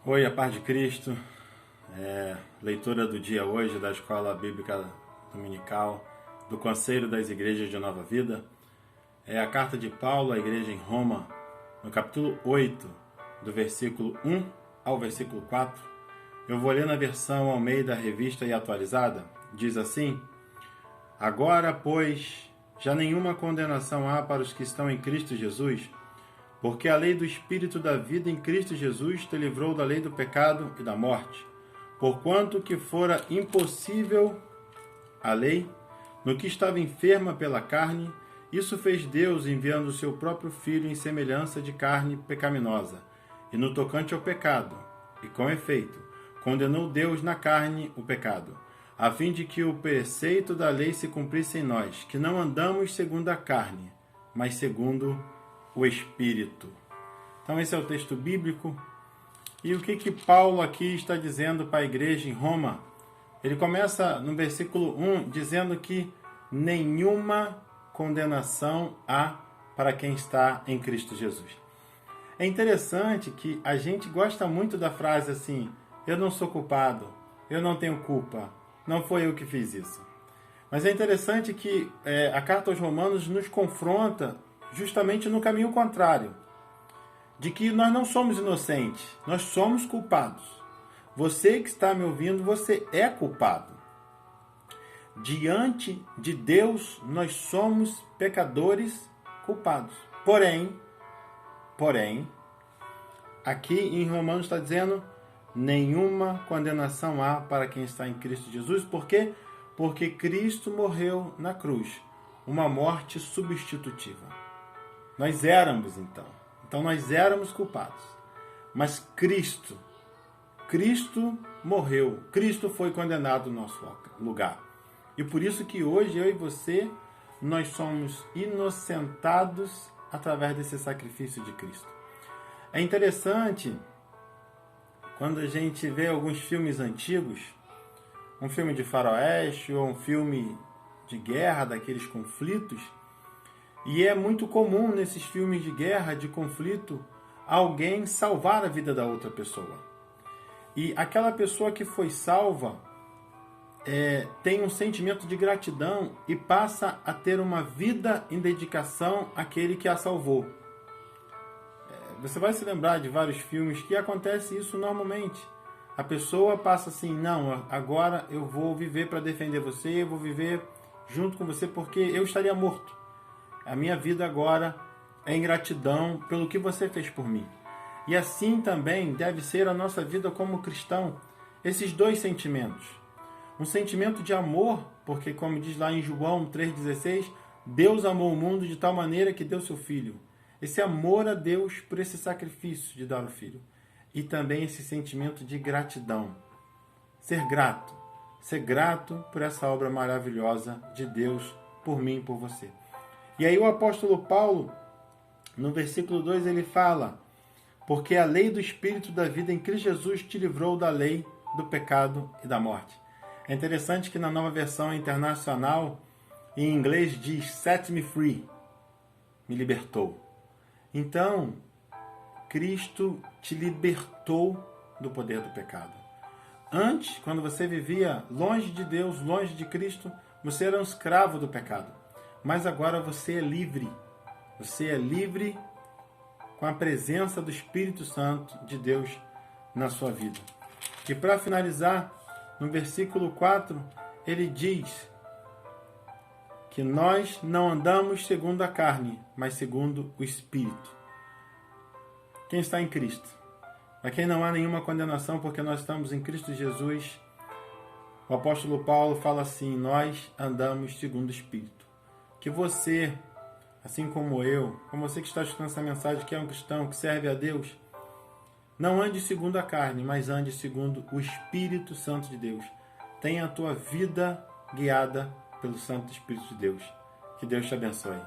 Oi, a paz de Cristo. Leitura do dia hoje da Escola Bíblica Dominical do Conselho das Igrejas de Nova Vida. É a carta de Paulo à igreja em Roma, no capítulo 8, do versículo 1 ao versículo 4. Eu vou ler na versão Almeida Revista e Atualizada. Diz assim: Agora, pois, já nenhuma condenação há para os que estão em Cristo Jesus, porque a lei do Espírito da vida em Cristo Jesus te livrou da lei do pecado e da morte. Porquanto que fora impossível a lei, no que estava enferma pela carne, isso fez Deus enviando o seu próprio Filho em semelhança de carne pecaminosa, e no tocante ao pecado, e com efeito, condenou Deus na carne o pecado, a fim de que o preceito da lei se cumprisse em nós, que não andamos segundo a carne, mas segundo o Espírito. Então esse é o texto bíblico. E o que Paulo aqui está dizendo para a igreja em Roma? Ele começa no versículo 1 dizendo que nenhuma condenação há para quem está em Cristo Jesus. É interessante que a gente gosta muito da frase assim: eu não sou culpado, eu não tenho culpa, não foi eu que fiz isso. Mas é interessante que a carta aos Romanos nos confronta justamente no caminho contrário, de que nós não somos inocentes, nós somos culpados. Você que está me ouvindo, você é culpado. Diante de Deus, nós somos pecadores culpados. Porém, aqui em Romanos está dizendo: nenhuma condenação há para quem está em Cristo Jesus. Por quê? Porque Cristo morreu na cruz, uma morte substitutiva. Nós éramos então nós éramos culpados. Mas Cristo morreu, Cristo foi condenado no nosso lugar. E por isso que hoje eu e você, nós somos inocentados através desse sacrifício de Cristo. É interessante quando a gente vê alguns filmes antigos, um filme de faroeste ou um filme de guerra, daqueles conflitos, e é muito comum nesses filmes de guerra, de conflito, alguém salvar a vida da outra pessoa. E aquela pessoa que foi salva tem um sentimento de gratidão e passa a ter uma vida em dedicação àquele que a salvou. Você vai se lembrar de vários filmes que acontece isso normalmente. A pessoa passa assim: não, agora eu vou viver para defender você, eu vou viver junto com você porque eu estaria morto. A minha vida agora é em gratidão pelo que você fez por mim. E assim também deve ser a nossa vida como cristão. Esses dois sentimentos. Um sentimento de amor, porque como diz lá em João 3,16, Deus amou o mundo de tal maneira que deu seu Filho. Esse amor a Deus por esse sacrifício de dar o Filho. E também esse sentimento de gratidão. Ser grato por essa obra maravilhosa de Deus por mim e por você. E aí o apóstolo Paulo, no versículo 2, ele fala: porque a lei do Espírito da vida em Cristo Jesus te livrou da lei do pecado e da morte. É interessante que na nova versão internacional, em inglês diz set me free, me libertou. Então, Cristo te libertou do poder do pecado. Antes, quando você vivia longe de Deus, longe de Cristo, você era um escravo do pecado. Mas agora você é livre. Você é livre com a presença do Espírito Santo de Deus na sua vida. E para finalizar, no versículo 4, ele diz que nós não andamos segundo a carne, mas segundo o Espírito. Quem está em Cristo? Para quem não há nenhuma condenação, porque nós estamos em Cristo Jesus, o apóstolo Paulo fala assim: nós andamos segundo o Espírito. Que você, assim como eu, como você que está escutando essa mensagem, que é um cristão, que serve a Deus, não ande segundo a carne, mas ande segundo o Espírito Santo de Deus. Tenha a tua vida guiada pelo Santo Espírito de Deus. Que Deus te abençoe.